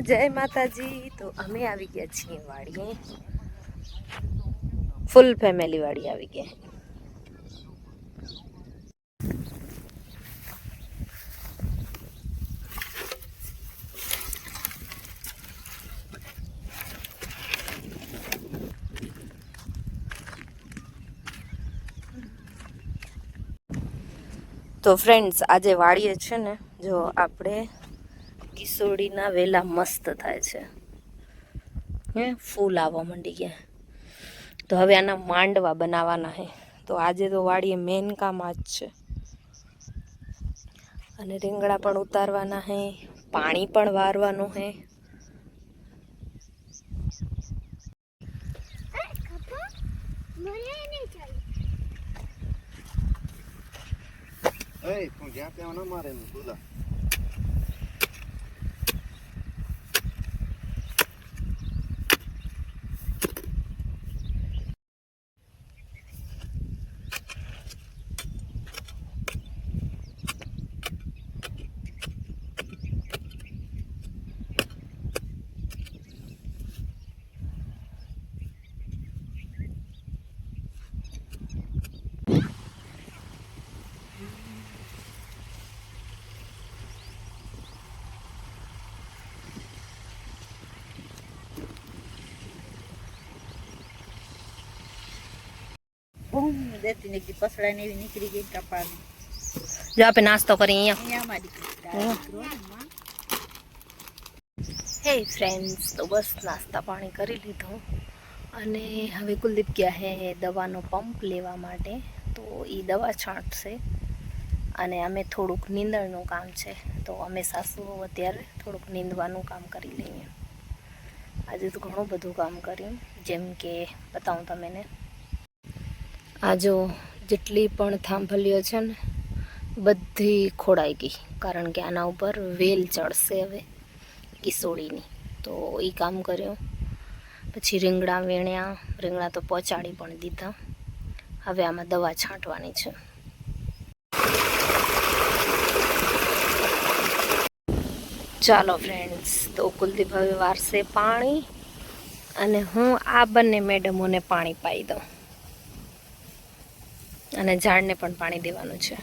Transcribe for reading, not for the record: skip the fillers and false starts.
જય માતાજી। તો અમે આવી ગયા છીએ વાડીએ, ફૂલ ફેમિલી વાડી આવી ગયા। તો ફ્રેન્ડ્સ આજે વાડીએ છે ને, જો આપણે કિશોરીના વેલા મસ્ત થાય છે, હે ફૂલ આવવા માંડી ગયા। તો હવે આના માંડવા બનાવવાના હે। તો આજે તો વાડીએ મેન કામ આ જ છે। અને રીંગણા પણ ઉતારવાના હે, પાણી પણ વારવાનું હે। તું જ્યાં ત્યાં ન મારે બોલા। દેતી નીકળી પસડા ને એવી નીકળી ગઈ કપાળી। જો આપણે નાસ્તો કરી અહીંયા। હે ફ્રેન્ડ્સ, તો બસ નાસ્તા પાણી કરી લીધો અને હવે કુલદીપ ગયા હે દવાનો પંપ લેવા માટે। તો એ દવા છાંટશે અને અમે થોડુંક નીંદણનું કામ છે, તો અમે સાસુ અત્યારે થોડુંક નીંદવાનું કામ કરી લઈએ। આજે તો ઘણું બધું કામ કર્યું, જેમ કે બતાવું તમને। આ જો જેટલી પણ થાંભલીઓ છે ને બધી ખોડાઈ ગઈ, કારણ કે આના ઉપર વેલ ચડશે હવે કિશોરીની। તો એ કામ કર્યું, પછી રીંગણા વેણ્યા, રીંગણા તો પહોંચાડી પણ દીધા। હવે આમાં દવા છાંટવાની છે। ચાલો ફ્રેન્ડ્સ, તો કુલદીપ હવે વારસે પાણી અને હું આ બંને મેડમોને પાણી પાઈ દઉં અને ઝાડને પણ પાણી દેવાનું છે।